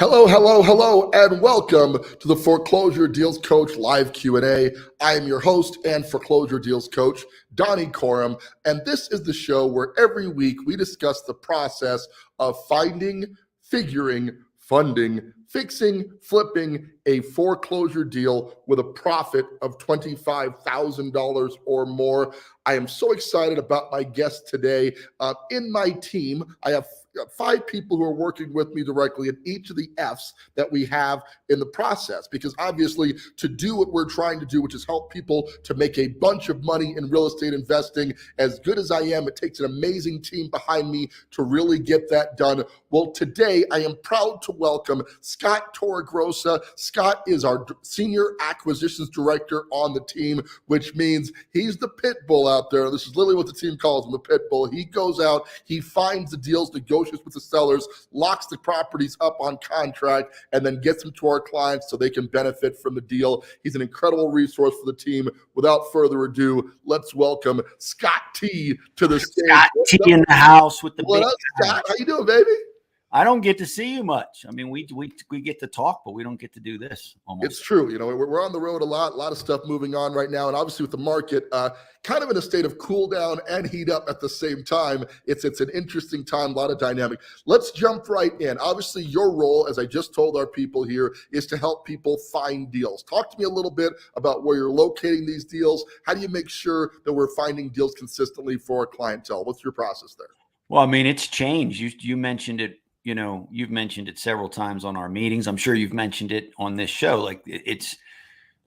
Hello, hello, hello, and welcome to the Foreclosure Deals Coach live Q&A. I am your host and Foreclosure Deals Coach, Donny Coram, and this is the show where every week we discuss the process of finding, figuring, funding, fixing, flipping a foreclosure deal with a profit of $25,000 or more. I am so excited about my guest today. In my team, I have 5 people who are working with me directly at each of the F's that we have in the process, because obviously to do what we're trying to do, which is help people to make a bunch of money in real estate investing, as good as I am, it takes an amazing team behind me to really get that done. Well, today I am proud to welcome Scott Torregrossa. Scott is our Senior Acquisitions Director on the team, which means he's the pit bull out there. This is literally what the team calls him, the pit bull. He goes out, he finds the deals, negotiates with the sellers, locks the properties up on contract, and then gets them to our clients so they can benefit from the deal. He's an incredible resource for the team. Without further ado, let's welcome Scott T to the stage. Scott T in the house with the what big up, Scott? How you doing, baby? I don't get to see you much. I mean, we get to talk, but we don't get to do this almost. It's true. You know, we're on the road a lot of stuff moving on right now. And obviously with the market kind of in a state of cool down and heat up at the same time, it's an interesting time, a lot of dynamic. Let's jump right in. Obviously your role, as I just told our people here, is to help people find deals. Talk to me a little bit about where you're locating these deals. How do you make sure that we're finding deals consistently for our clientele? What's your process there? Well, I mean, it's changed. You mentioned it. You know, you've mentioned it several times on our meetings. I'm sure you've mentioned it on this show. Like it's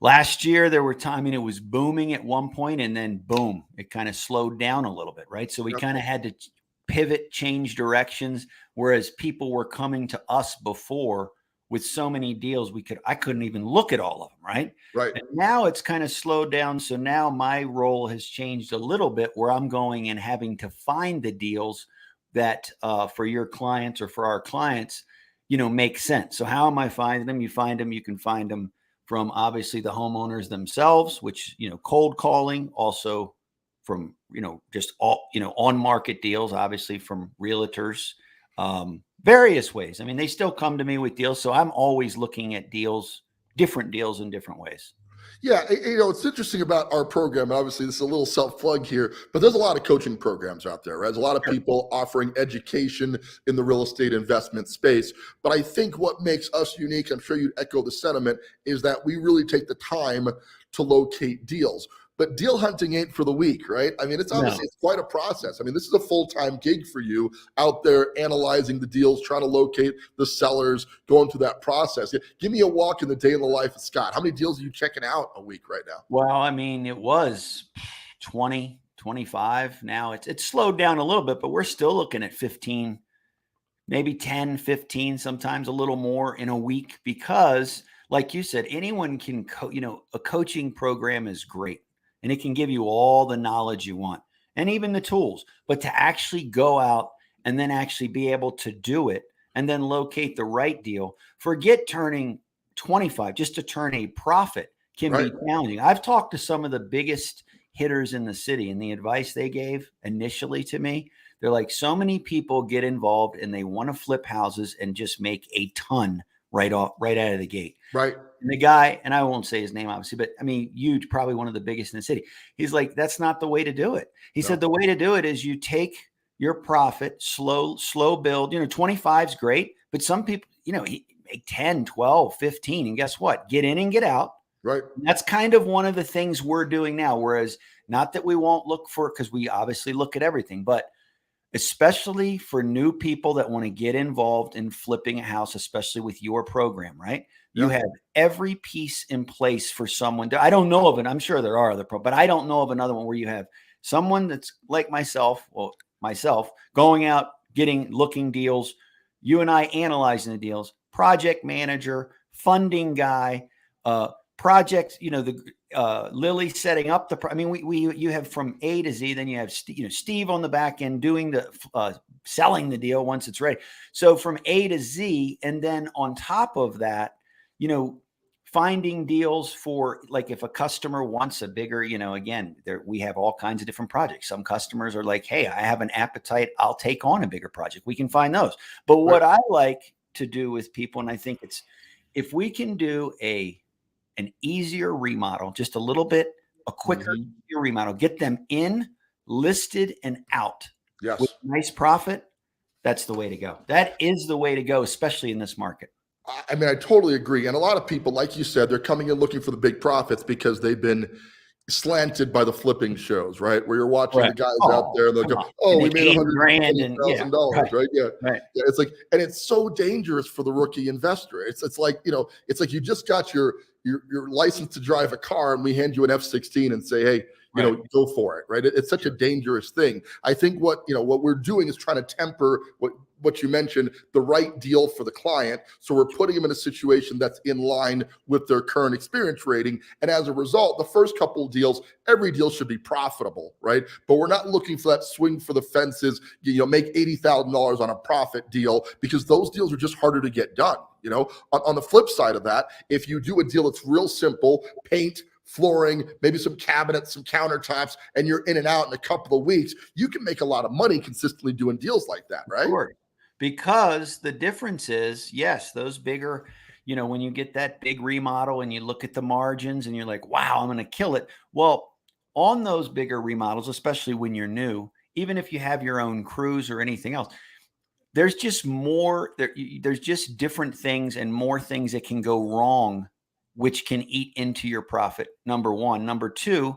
last year, there were times, I mean, it was booming at one point and then boom, it kind of slowed down a little bit, right? So we kind of had to pivot, change directions, whereas people were coming to us before with so many deals, I couldn't even look at all of them, right? Right. And now it's kind of slowed down. So now my role has changed a little bit where I'm going and having to find the deals that for your clients or for our clients, you know, make sense. So how am I finding them? You find them, you can find them from obviously the homeowners themselves, which, you know, cold calling, also from, you know, just all, you know, on market deals, obviously from realtors, various ways. I mean, they still come to me with deals. So I'm always looking at deals, different deals in different ways. Yeah, you know, it's interesting about our program. Obviously, this is a little self-plug here, but there's a lot of coaching programs out there, right? There's a lot of people offering education in the real estate investment space. But I think what makes us unique, I'm sure you'd echo the sentiment, is that we really take the time to locate deals. But deal hunting ain't for the weak, right? I mean, it's obviously it's quite a process. I mean, this is a full-time gig for you out there analyzing the deals, trying to locate the sellers, going through that process. Give me a walk in the day in the life of Scott. How many deals are you checking out a week right now? Well, I mean, it was 20, 25. Now it's slowed down a little bit, but we're still looking at 15, maybe 10, 15, sometimes a little more in a week, because like you said, anyone can, you know, a coaching program is great. And it can give you all the knowledge you want and even the tools, but to actually go out and then actually be able to do it and then locate the right deal, forget turning 25, just to turn a profit can be challenging. I've talked to some of the biggest hitters in the city, and the advice they gave initially to me, they're like, so many people get involved and they want to flip houses and just make a ton right out of the gate. Right. And the guy, and I won't say his name, obviously, but I mean, huge, probably one of the biggest in the city. He's like, that's not the way to do it. He said, the way to do it is you take your profit, slow build, you know, 25 is great, but some people, you know, make 10, 12, 15, and guess what? Get in and get out. Right. And that's kind of one of the things we're doing now. Whereas not that we won't look for, because we obviously look at everything, but especially for new people that want to get involved in flipping a house, especially with your program, right? You have every piece in place for someone I don't know of it. I'm sure there are other but I don't know of another one where you have someone that's like myself, going out, looking deals, you and I analyzing the deals, project manager, funding guy, projects, you know, the Lily setting up I mean, you have from A to Z, then you have Steve on the back end doing the selling the deal once it's ready. So from A to Z, and then on top of that, you know, finding deals for, like, if a customer wants a bigger, you know, again, we have all kinds of different projects. Some customers are like, hey, I have an appetite, I'll take on a bigger project. We can find those. But what I like to do with people. And I think it's, if we can do an easier remodel, just a little bit, a quicker remodel, get them in, listed, and out with nice profit, that's the way to go. That is the way to go, especially in this market. I mean, I totally agree. And a lot of people, like you said, they're coming in looking for the big profits because they've been slanted by the flipping shows, right? Where you're watching the guys out there and they'll go, "Oh, we made $120,000, right?" Yeah. It's like, and it's so dangerous for the rookie investor. It's like, you know, it's like you just got your license to drive a car and we hand you an F-16 and say, "Hey, you know, go for it," right? It's such a dangerous thing. I think what we're doing is trying to temper what you mentioned, the right deal for the client. So we're putting them in a situation that's in line with their current experience rating. And as a result, the first couple of deals, every deal should be profitable, right? But we're not looking for that swing for the fences, make $80,000 on a profit deal, because those deals are just harder to get done. On the flip side of that, if you do a deal that's real simple, paint, flooring, maybe some cabinets, some countertops, and you're in and out in a couple of weeks, you can make a lot of money consistently doing deals like that, right? Sure. Because the difference is, yes, those bigger, when you get that big remodel and you look at the margins and you're like, wow, I'm going to kill it. Well, on those bigger remodels, especially when you're new, even if you have your own crews or anything else, there's just more, there's just different things and more things that can go wrong, which can eat into your profit. Number one. Number two,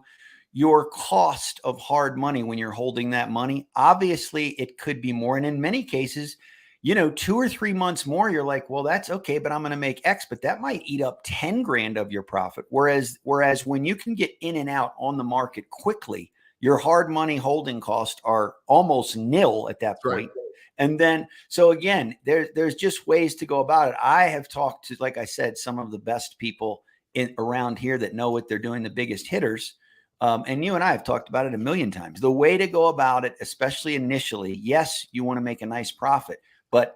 your cost of hard money when you're holding that money, obviously it could be more. And in many cases, 2 or 3 months more, you're like, well, that's okay, but I'm going to make X, but that might eat up 10 grand of your profit. Whereas when you can get in and out on the market quickly, your hard money holding costs are almost nil at that point. Right. And then, so again, there's just ways to go about it. I have talked to, like I said, some of the best people around here that know what they're doing, the biggest hitters. And you and I have talked about it a million times. The way to go about it, especially initially, yes, you want to make a nice profit, but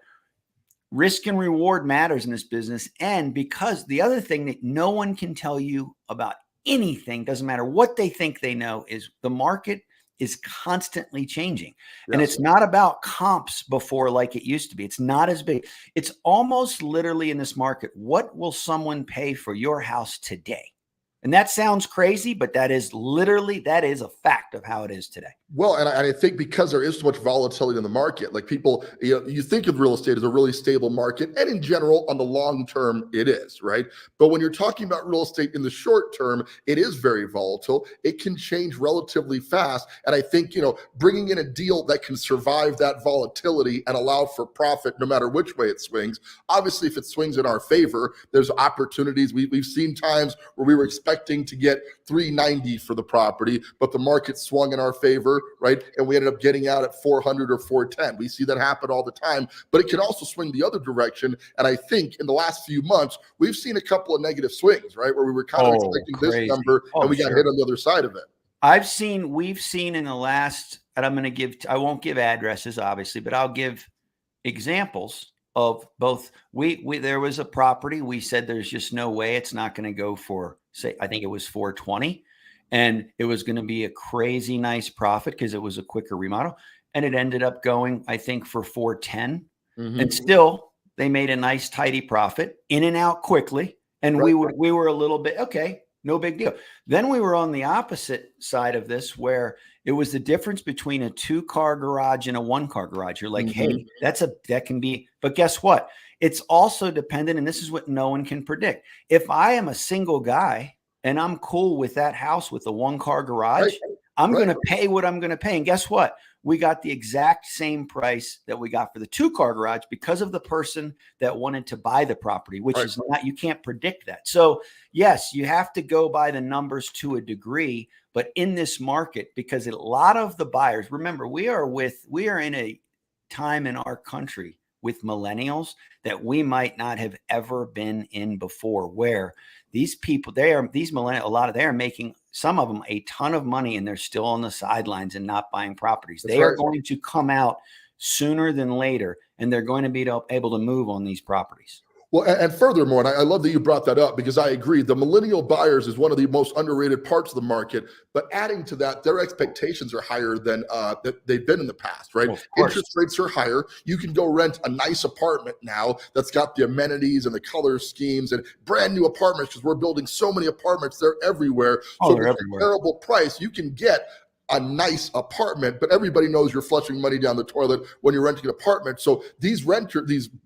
risk and reward matters in this business. And because the other thing that no one can tell you about anything, doesn't matter what they think they know, is the market is constantly changing. Yes. And it's not about comps before like it used to be. It's not as big. It's almost literally in this market, what will someone pay for your house today? And that sounds crazy, but that is a fact of how it is today. Well, and I think because there is so much volatility in the market, like people, you think of real estate as a really stable market, and in general, on the long term, it is, right? But when you're talking about real estate in the short term, it is very volatile. It can change relatively fast. And I think, bringing in a deal that can survive that volatility and allow for profit no matter which way it swings. Obviously, if it swings in our favor, there's opportunities. We've seen times where we were expecting to get 390 for the property, but the market swung in our favor, right? And we ended up getting out at 400 or 410. We see that happen all the time, but it can also swing the other direction. And I think in the last few months, we've seen a couple of negative swings, right? Where we were kind of expecting this number and we got hit on the other side of it. We've seen in the last, and I won't give addresses, obviously, but I'll give examples of both. There was a property, we said there's just no way it's not going to go for, say, I think it was 420. And it was going to be a crazy nice profit because it was a quicker remodel. And it ended up going, I think, for 410. Mm-hmm. And still, they made a nice, tidy profit, in and out quickly. And we were a little bit, okay, no big deal. Then we were on the opposite side of this, where it was the difference between a 2-car garage and a 1-car garage. You're like, hey, that can be, but guess what? It's also dependent, and this is what no one can predict. If I am a single guy and I'm cool with that house with a 1-car garage, I'm going to pay what I'm going to pay. And guess what? We got the exact same price that we got for the 2-car garage because of the person that wanted to buy the property, which is not, you can't predict that. So yes, you have to go by the numbers to a degree, but in this market, because a lot of the buyers, remember, we are in a time in our country with millennials that we might not have ever been in before, where these people, they are making, some of them, a ton of money, and they're still on the sidelines and not buying properties. They are going to come out sooner than later, and they're going to be able to move on these properties. Well, and furthermore, and I love that you brought that up because I agree, the millennial buyers is one of the most underrated parts of the market. But adding to that, their expectations are higher than that they've been in the past, right? Well, of course. Interest rates are higher. You can go rent a nice apartment now that's got the amenities and the color schemes and brand new apartments because we're building so many apartments. They're everywhere. Oh, So they're for a everywhere. comparable price, you can get a nice apartment, but everybody knows you're flushing money down the toilet when you're renting an apartment. So these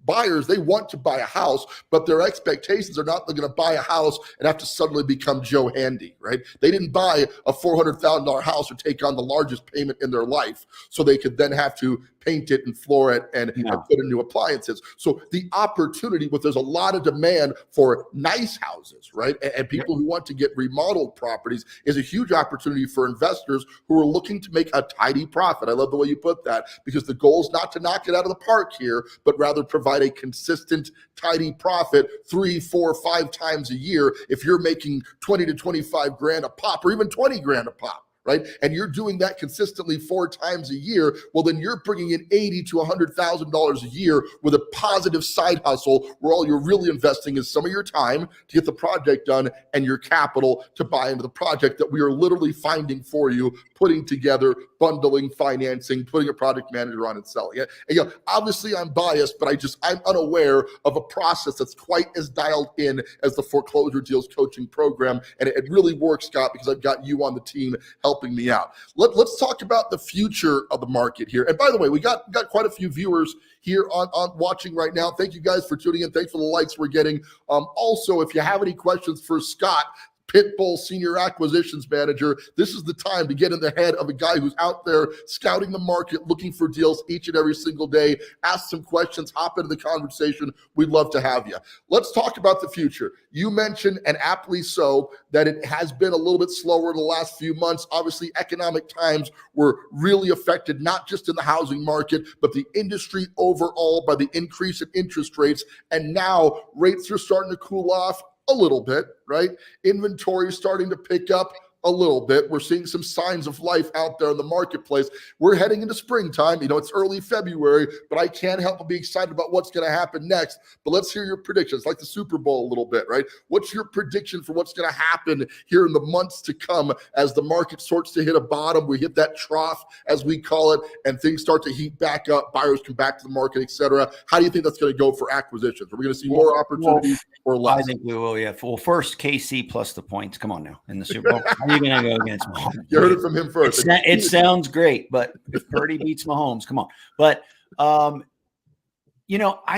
buyers, they want to buy a house, but their expectations are not they're going to buy a house and have to suddenly become Joe Handy, right? They didn't buy a $400,000 house or take on the largest payment in their life so they could then have to paint it and floor it and put in new appliances. So the opportunity, but there's a lot of demand for nice houses, right? And people who want to get remodeled properties is a huge opportunity for investors who are looking to make a tidy profit. I love the way you put that because the goal is not to knock it out of the park here, but rather provide a consistent, tidy profit 3, 4, 5 times a year. If you're making 20 to 25 grand a pop or even 20 grand a pop, right? And you're doing that consistently 4 times a year, well, then you're bringing in $80,000 to $100,000 a year with a positive side hustle where all you're really investing is some of your time to get the project done and your capital to buy into the project that we are literally finding for you, putting together, bundling, financing, putting a product manager on and selling it. And obviously I'm biased, but I'm unaware of a process that's quite as dialed in as the Foreclosure Deals coaching program. And it really works, Scott, because I've got you on the team helping me out. Let's talk about the future of the market here. And by the way, we got quite a few viewers here on watching right now. Thank you guys for tuning in. Thanks for the likes we're getting. Also, if you have any questions for Scott, Pitbull Senior Acquisitions Manager, this is the time to get in the head of a guy who's out there scouting the market, looking for deals each and every single day. Ask some questions, hop into the conversation. We'd love to have you. Let's talk about the future. You mentioned, and aptly so, that it has been a little bit slower in the last few months. Obviously, economic times were really affected, not just in the housing market, but the industry overall by the increase in interest rates. And now rates are starting to cool off a little bit, right? Inventory is starting to pick up a little bit. We're seeing some signs of life out there in the marketplace. We're heading into springtime. It's early February, but I can't help but be excited about what's going to happen next. But let's hear your predictions, like the Super Bowl a little bit, right? What's your prediction for what's going to happen here in the months to come as the market starts to hit a bottom? We hit that trough, as we call it, and things start to heat back up. Buyers come back to the market, et cetera. How do you think that's going to go for acquisitions? Are we going to see more opportunities or less? I think we will, yeah. Well, first, KC plus the points. Come on now, in the Super Bowl. How are you going to go against Mahomes? You heard it from him first. It sounds great, but if Purdy beats Mahomes, come on. But, I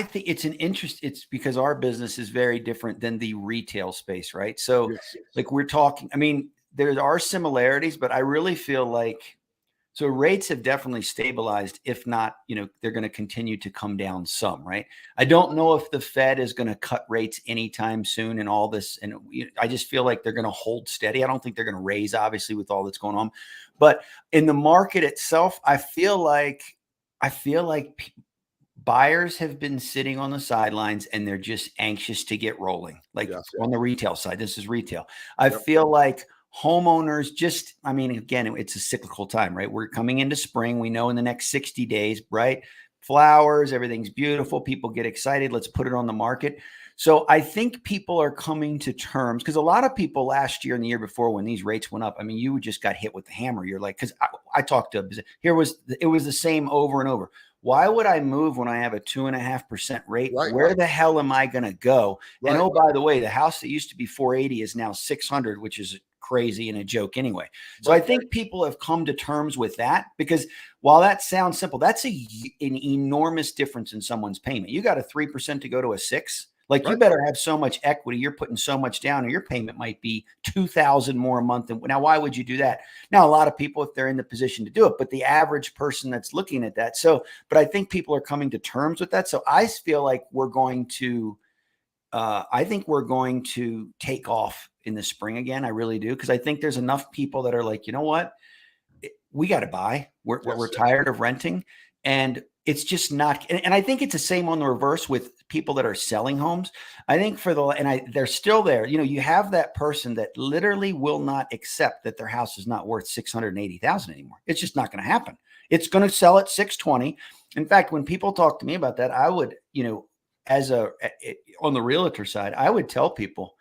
think it's it's because our business is very different than the retail space, right? So like we're talking, there are similarities, but I really feel like, so rates have definitely stabilized. If not, they're going to continue to come down some, right? I don't know if the Fed is going to cut rates anytime soon and all this. And I just feel like they're going to hold steady. I don't think they're going to raise, obviously, with all that's going on. But in the market itself, I feel like buyers have been sitting on the sidelines and they're just anxious to get rolling. Like on the retail side, this is retail. I feel like homeowners again, it's a cyclical time, right? We're coming into spring. We know in the next 60 days, right? Flowers, everything's beautiful. People get excited. Let's put it on the market. So I think people are coming to terms because a lot of people last year and the year before when these rates went up, you just got hit with the hammer. You're like, because I talked to, it was the same over and over. Why would I move when I have a 2.5% rate? Right, Where the hell am I going to go? Right. And by the way, the house that used to be 480 is now 600, which is crazy and a joke anyway. So I think people have come to terms with that because while that sounds simple, that's an enormous difference in someone's payment. You got a 3% to go to a 6%. Like you better have so much equity. You're putting so much down, or your payment might be $2,000 more a month. Now, why would you do that? Now, a lot of people, if they're in the position to do it, but the average person that's looking at that. So, but I think people are coming to terms with that. So I feel like we're going to take off in the spring again. I really do. Cause I think there's enough people that are like, you know what? We got to buy. We're tired of renting. And it's just not, and I think it's the same on the reverse with people that are selling homes. I think they're still there. You have that person that literally will not accept that their house is not worth $680,000 anymore. It's just not going to happen. It's going to sell at $620,000. In fact, when people talk to me about that, I would, on the realtor side, I would tell people,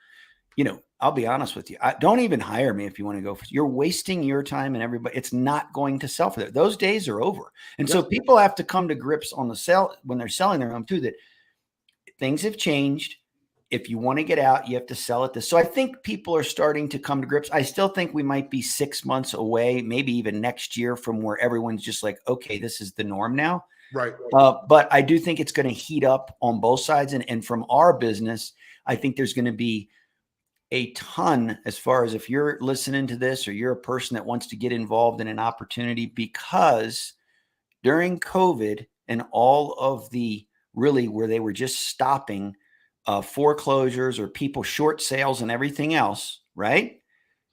I'll be honest with you. Don't even hire me if you want to go. You're wasting your time and everybody. It's not going to sell for that. Those days are over. And so people have to come to grips on the sell when they're selling their home too, that things have changed. If you want to get out, you have to sell at this. So I think people are starting to come to grips. I still think we might be 6 months away, maybe even next year, from where everyone's just like, okay, this is the norm now. Right. But I do think it's going to heat up on both sides. And from our business, I think there's going to be a ton, as far as if you're listening to this or you're a person that wants to get involved in an opportunity, because during COVID and all of the really where they were just stopping foreclosures or people short sales and everything else, right?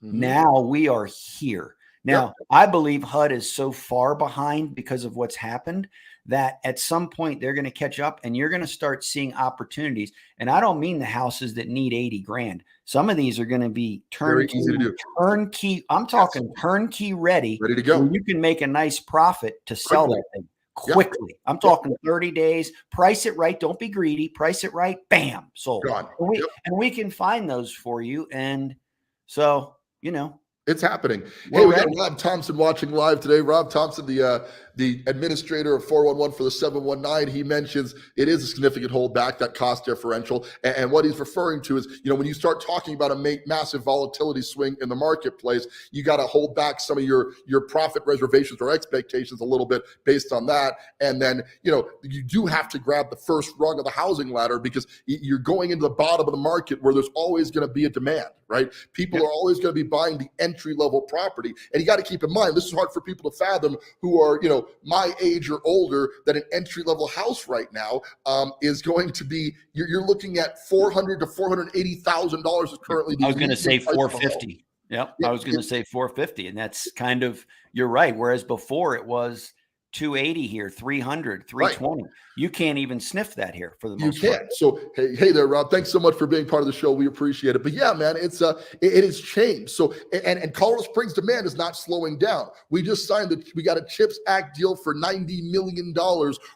Mm-hmm. Now we are here. Now, I believe HUD is so far behind because of what's happened that at some point they're going to catch up and you're going to start seeing opportunities. And I don't mean the houses that need 80 grand. Some of these are going to be turnkey. I'm talking turnkey ready to go. You can make a nice profit to sell that thing quickly. I'm talking 30 days. Price it right. Don't be greedy. Price it right. Bam, sold. And we can find those for you. And so, it's happening. Hey, we got Rob Thompson watching live today. Rob Thompson, the administrator of 411 for the 719, he mentions it is a significant holdback, that cost differential. And what he's referring to is, when you start talking about a massive volatility swing in the marketplace, you got to hold back some of your profit reservations or expectations a little bit based on that. And then, you do have to grab the first rung of the housing ladder, because you're going into the bottom of the market where there's always going to be a demand, right? People are always going to be buying the entry-level property. And you got to keep in mind, this is hard for people to fathom who are, my age or older, that an entry-level house right now is going to be, you're looking at $400,000 to $480,000 is currently. I was going to say 450. Yep. I was going to say 450. And that's kind of, you're right. Whereas before it was 280 here, 300, 320. Right. You can't even sniff that here for the most part. You can't. So, hey there, Rob. Thanks so much for being part of the show. We appreciate it. But yeah, man, it has changed. So, and Colorado Springs demand is not slowing down. We just we got a CHIPS Act deal for $90 million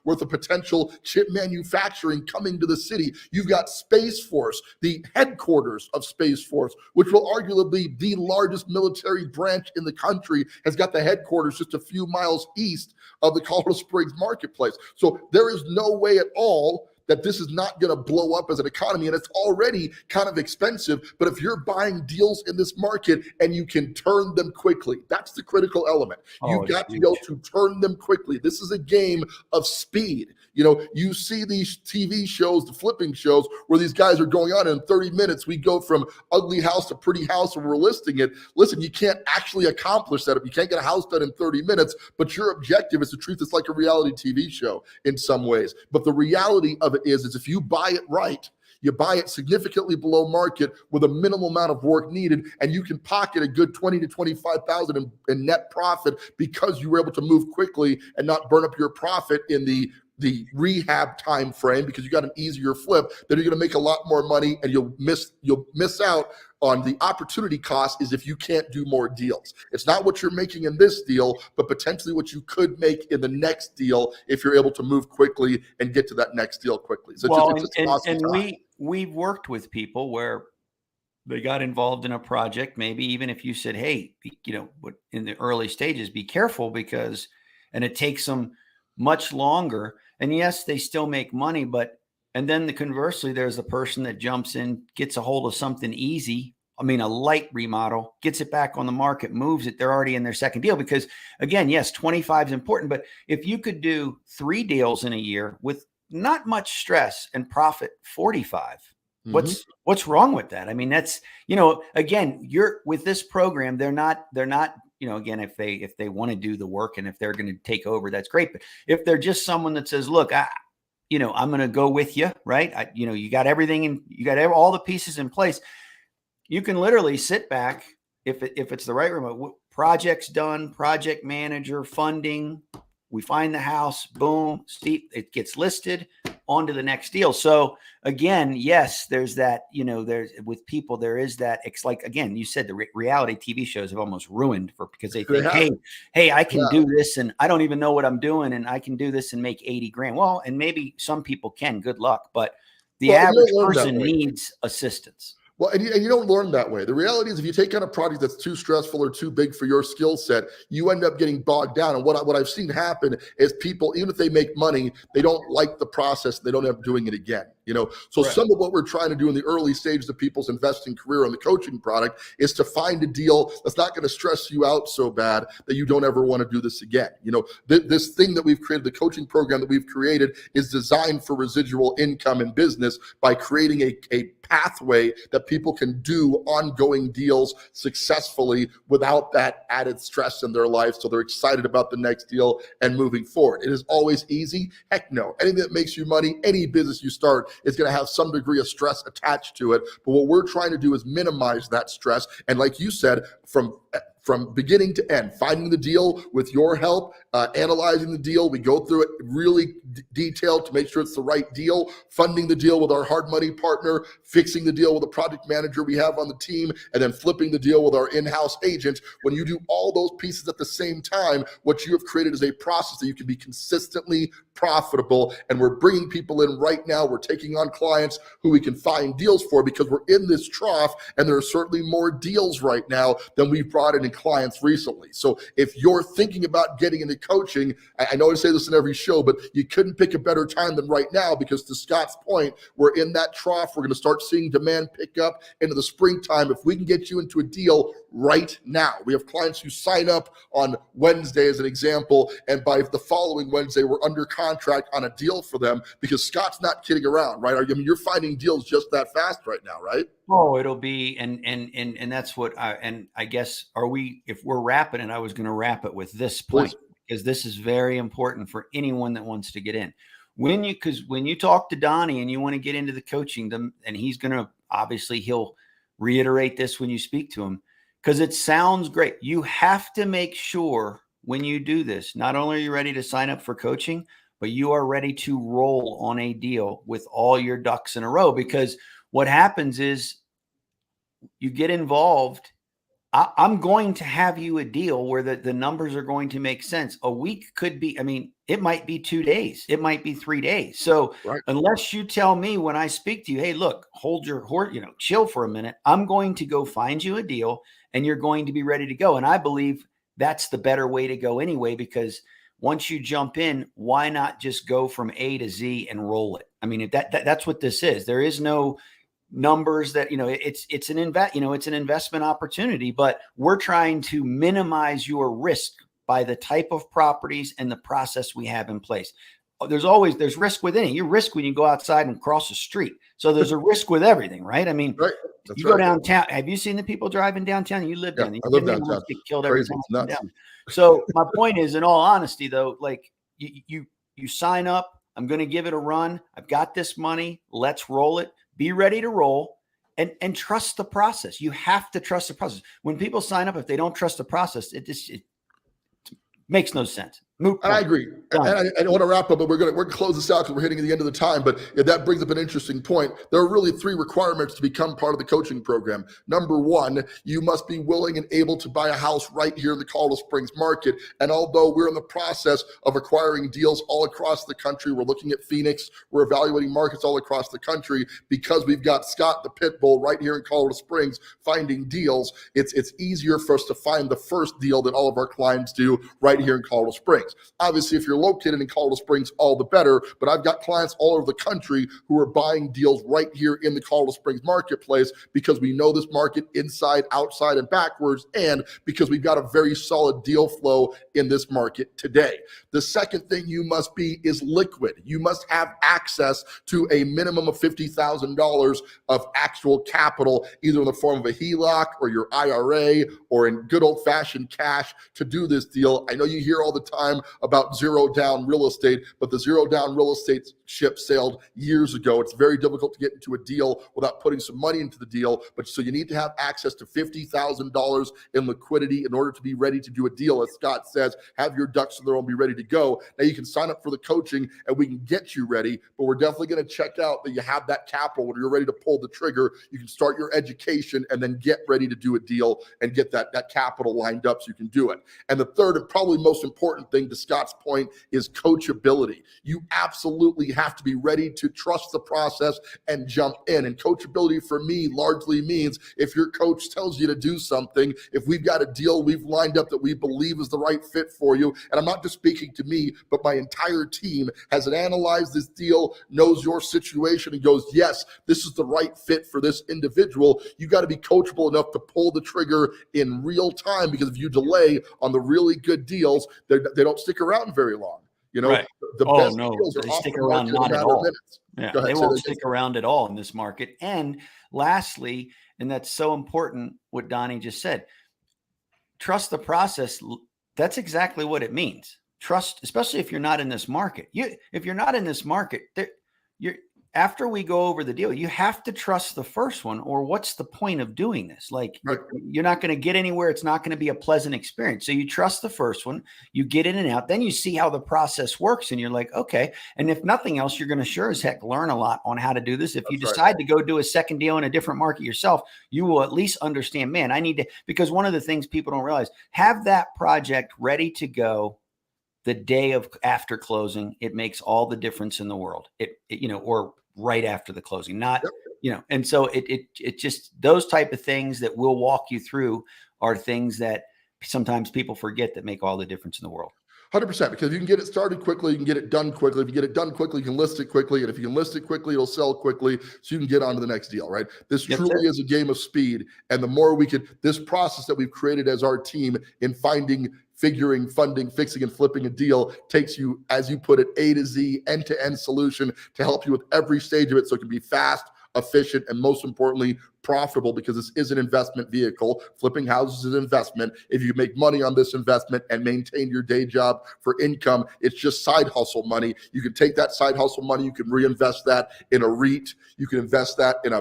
worth of potential chip manufacturing coming to the city. You've got Space Force, the headquarters of Space Force, which will arguably be the largest military branch in the country, has got the headquarters just a few miles east of the Colorado Springs marketplace. So there is no way at all that this is not going to blow up as an economy, and it's already kind of expensive. But if you're buying deals in this market and you can turn them quickly, that's the critical element. You've got to be able to turn them quickly. This is a game of speed. You see these TV shows, the flipping shows, where these guys are going on, and in 30 minutes, we go from ugly house to pretty house, and we're listing it. Listen, you can't actually accomplish that. You can't get a house done in 30 minutes, but your objective is to treat this like a reality TV show in some ways. But the reality of it is if you buy it right, you buy it significantly below market with a minimal amount of work needed, and you can pocket a good $20,000 to $25,000 in net profit because you were able to move quickly and not burn up your profit in the rehab time frame, because you got an easier flip. Then you're going to make a lot more money, and you'll miss out on the opportunity cost is if you can't do more deals. It's not what you're making in this deal, but potentially what you could make in the next deal if you're able to move quickly and get to that next deal quickly. So we've worked with people where they got involved in a project, maybe even if you said, hey, in the early stages, be careful and it takes them much longer. And yes, they still make money, and then conversely, there's a person that jumps in, gets a hold of something easy. a light remodel, gets it back on the market, moves it. They're already in their second deal because, again, yes, 25 is important. But if you could do 3 deals in a year with not much stress and profit 45, what's wrong with that? That's, again, you're with this program, they're not, again, if they want to do the work and if they're going to take over, that's great. But if they're just someone that says, look, I'm going to go with you, right? You got everything and you got all the pieces in place. You can literally sit back if it's the right remote, projects done, project manager, funding. We find the house, boom, it gets listed. on to the next deal. So again, yes, there's that, there's with people, there is that. It's like, again, you said the reality TV shows have almost ruined because they think, hey, I can do this and I don't even know what I'm doing and I can do this and make 80 grand. Well, and maybe some people can, good luck, but the average person needs assistance. Well, and you don't learn that way. The reality is if you take on a project that's too stressful or too big for your skill set, you end up getting bogged down. And what I've seen happen is people, even if they make money, they don't like the process. They don't end up doing it again. So some of what we're trying to do in the early stages of people's investing career on the coaching product is to find a deal that's not going to stress you out so bad that you don't ever want to do this again. This thing that we've created, the coaching program that we've created, is designed for residual income in business by creating a pathway that people can do ongoing deals successfully without that added stress in their life. So they're excited about the next deal and moving forward. It is always easy. Heck no. Anything that makes you money, any business you start, is going to have some degree of stress attached to it. But what we're trying to do is minimize that stress. And like you said, from beginning to end, finding the deal with your help, analyzing the deal. We go through it really detailed to make sure it's the right deal, funding the deal with our hard money partner, fixing the deal with a project manager we have on the team, and then flipping the deal with our in-house agent. When you do all those pieces at the same time, what you have created is a process that you can be consistently profitable. And we're bringing people in right now. We're taking on clients who we can find deals for because we're in this trough, and there are certainly more deals right now than we've brought in clients recently. So if you're thinking about getting into coaching, I know I say this in every show, but you couldn't pick a better time than right now, because to Scott's point, we're in that trough. We're going to start seeing demand pick up into the springtime. If we can get you into a deal right now, we have clients who sign up on Wednesday as an example, and by the following Wednesday, we're under contract on a deal for them, because Scott's not kidding around, right? I mean, you're finding deals just that fast right now, right? Oh, it'll be, and that's what I guess, if we're wrapping it, I was going to wrap it with this point. Please. Because this is very important for anyone that wants to get in. Because when you talk to Donny and you want to get into the coaching, and he's going to, obviously he'll reiterate this when you speak to him, because it sounds great. You have to make sure when you do this, not only are you ready to sign up for coaching, but you are ready to roll on a deal with all your ducks in a row. Because what happens is you get involved. I'm going to have you a deal where the numbers are going to make sense. A week could be, it might be 2 days. It might be 3 days. So unless you tell me when I speak to you, hey, look, hold your horse, chill for a minute. I'm going to go find you a deal and you're going to be ready to go. And I believe that's the better way to go anyway, because once you jump in, why not just go from A to Z and roll it? That's what this is. There is no numbers that, it's an investment opportunity, but we're trying to minimize your risk by the type of properties and the process we have in place. There's risk within it. You risk when you go outside and cross the street. So there's a risk with everything, right? You go downtown. Have you seen the people driving downtown? You live down there. I live downtown. Get killed every time. So my point is, in all honesty, though, like you sign up. I'm going to give it a run. I've got this money. Let's roll it. Be ready to roll and trust the process. You have to trust the process. When people sign up, if they don't trust the process, it makes no sense. I agree. And I want to wrap up, but we're going to close this out because we're hitting the end of the time. But that brings up an interesting point. There are really 3 requirements to become part of the coaching program. Number 1, you must be willing and able to buy a house right here in the Colorado Springs market. And although we're in the process of acquiring deals all across the country, we're looking at Phoenix, we're evaluating markets all across the country, because we've got Scott the Pit Bull right here in Colorado Springs finding deals. It's easier for us to find the first deal that all of our clients do right here in Colorado Springs. Obviously, if you're located in Colorado Springs, all the better, but I've got clients all over the country who are buying deals right here in the Colorado Springs marketplace, because we know this market inside, outside, and backwards, and because we've got a very solid deal flow in this market today. The second thing you must be is liquid. You must have access to a minimum of $50,000 of actual capital, either in the form of a HELOC or your IRA or in good old-fashioned cash to do this deal. I know you hear all the time about zero down real estate, but the zero down real estate ship sailed years ago. It's very difficult to get into a deal without putting some money into the deal. But so you need to have access to $50,000 in liquidity in order to be ready to do a deal. As Scott says, have your ducks in a row and be ready to go. Now you can sign up for the coaching and we can get you ready, but we're definitely going to check out that you have that capital. When you're ready to pull the trigger, you can start your education and then get ready to do a deal and get that capital lined up so you can do it. And the third and probably most important thing, to Scott's point, is coachability. You absolutely have to be ready to trust the process and jump in. And coachability for me largely means if your coach tells you to do something, if we've got a deal we've lined up that we believe is the right fit for you, and I'm not just speaking to me, but my entire team has analyzed this deal, knows your situation, and goes, yes, this is the right fit for this individual. You got to be coachable enough to pull the trigger in real time, because if you delay on the really good deals, they don't stick around very long. You know, right. The best deals are they off stick the around market in a not at matter of all. minutes. Yeah, they won't stick around at all in this market. And lastly, and that's so important, what Donnie just said, trust the process. That's exactly what it means. Trust, especially if you're not in this market. If you're not in this market, after we go over the deal, you have to trust the first one, or what's the point of doing this? Like, right. You're not going to get anywhere. It's not going to be a pleasant experience. So you trust the first one, you get in and out, then you see how the process works and you're like, okay. And if nothing else, you're going to sure as heck learn a lot on how to do this. If you decide to go do a second deal in a different market yourself, you will at least understand, man, I need to, because one of the things people don't realize, have that project ready to go the day of after closing. It makes all the difference in the world. Or right after the closing, not, and so it just, those type of things that we'll walk you through are things that sometimes people forget that make all the difference in the world. 100%, because if you can get it started quickly, you can get it done quickly. If you get it done quickly, you can list it quickly. And if you can list it quickly, it'll sell quickly so you can get on to the next deal, right? This truly is a game of speed. And the more we could, this process that we've created as our team in figuring, funding, fixing, and flipping a deal takes you, as you put it, A to Z, end-to-end solution to help you with every stage of it so it can be fast, efficient, and most importantly, profitable, because this is an investment vehicle. Flipping houses is an investment. If you make money on this investment and maintain your day job for income, it's just side hustle money. You can take that side hustle money, you can reinvest that in a REIT, you can invest that in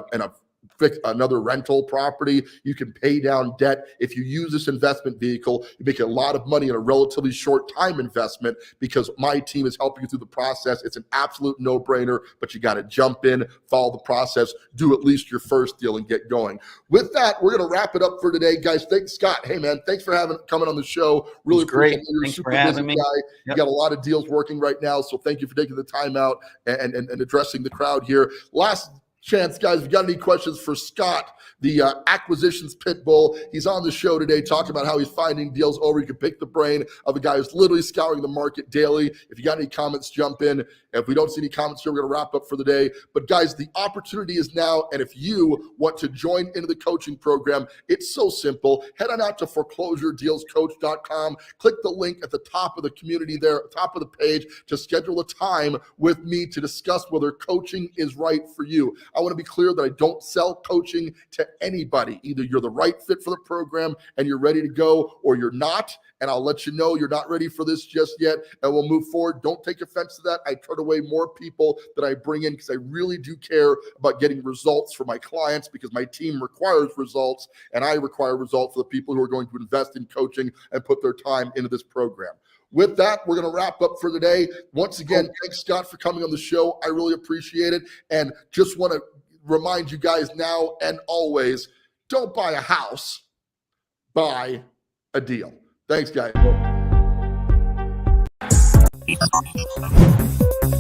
another rental property, you can pay down debt. If you use this investment vehicle, you make a lot of money in a relatively short time investment, because my team is helping you through the process. It's an absolute no-brainer, but you got to jump in, follow the process, do at least your first deal and get going. With that, we're going to wrap it up for today, guys. Thanks, Scott. Hey man, thanks for coming on the show. Really appreciate it. You're a super busy guy. You got a lot of deals working right now, so thank you for taking the time out and addressing the crowd here. Last chance, guys, if you got any questions for Scott, the acquisitions pit bull, he's on the show today talking about how he's finding deals over. You can pick the brain of a guy who's literally scouring the market daily. If you got any comments, jump in. If we don't see any comments here, we're going to wrap up for the day. But guys, the opportunity is now. And if you want to join into the coaching program, it's so simple. Head on out to foreclosuredealscoach.com. Click the link at the top of the community there, top of the page, to schedule a time with me to discuss whether coaching is right for you. I want to be clear that I don't sell coaching to anybody. Either you're the right fit for the program and you're ready to go, or you're not. And I'll let you know you're not ready for this just yet, and we'll move forward. Don't take offense to that. I turn away more people that I bring in because I really do care about getting results for my clients, because my team requires results, and I require results for the people who are going to invest in coaching and put their time into this program. With that, we're going to wrap up for today. Once again, thanks, Scott, for coming on the show. I really appreciate it. And just want to remind you guys now and always, don't buy a house, buy a deal. Thanks, guys.